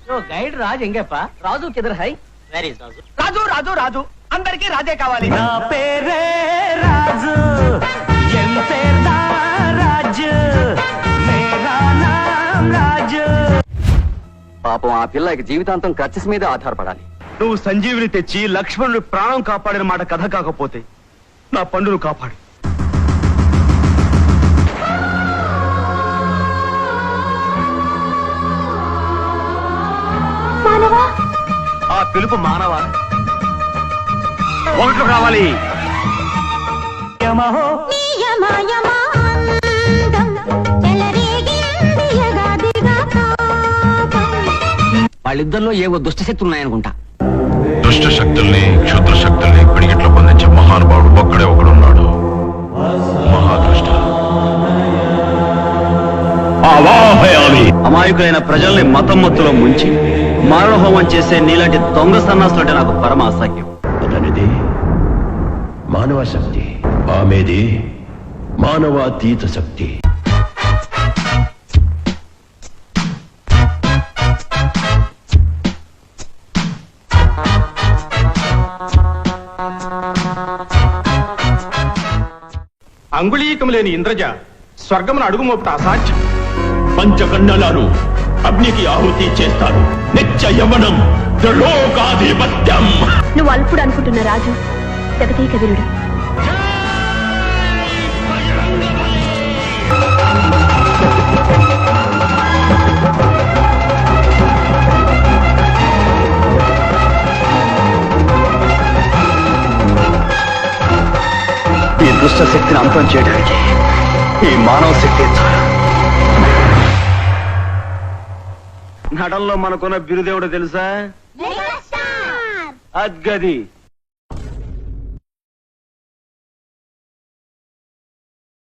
Guide రాజు ఎంగప్ప రాజు కిదర్ high very రాజు రాజు రాజు రాజు అందరికీ రాజే కావాలి. నా పేరే రాజు ఎన్ పేర్దా రాజు మేరా నామ్ రాజు. పాపం ఆ పిల్లకి జీవితాంతం ఖర్చు మీద ఆధారపడాలి. నువ్వు సంజీవిని తెచ్చి లక్ష్మణుడి ప్రాణం కాపాడిన మాట కథ కాకపోతే నా పండును కాపాడు. ఆ పిలుపు మానవా ఓట్లు కావాలి. వాళ్ళిద్దరిలో ఏవో దుష్టశక్తులు ఉన్నాయనుకుంటా. దుష్ట శక్తుల్ని క్షుద్ర శక్తుల్ని పిడిగిట్లో పొందించే మహానుభావుడు ఒక్కడే ఒకడున్నాడు. మహాదృష్ట. అమాయకులైన ప్రజల్ని మతం మత్తులో ముంచి మారణహోమం చేసే నీలాంటి దొంగ సన్నాసులంటే నాకు పరమ అసహ్యం. అతనిది మానవ శక్తి, ఆమెది మానవాతీత శక్తి. అంగుళీకం లేని ఇంద్రజ స్వర్గమును అడుగుమోపుట అసాధ్యం. పంచకన్నలాను అగ్నికి ఆహుతి చేస్తారు. నిత్య యవనం త్రిలోకాధిపత్యం. నువ్వు అల్పుడు అనుకుంటున్న రాజు శతకీక వీరుడు. ఈ దుష్ట శక్తిని అంతం చేయడానికి ఈ మానవ శక్తి చాలు. నటనలో మనకున్న బిరుదేవుడు తెలుసా? అద్గది.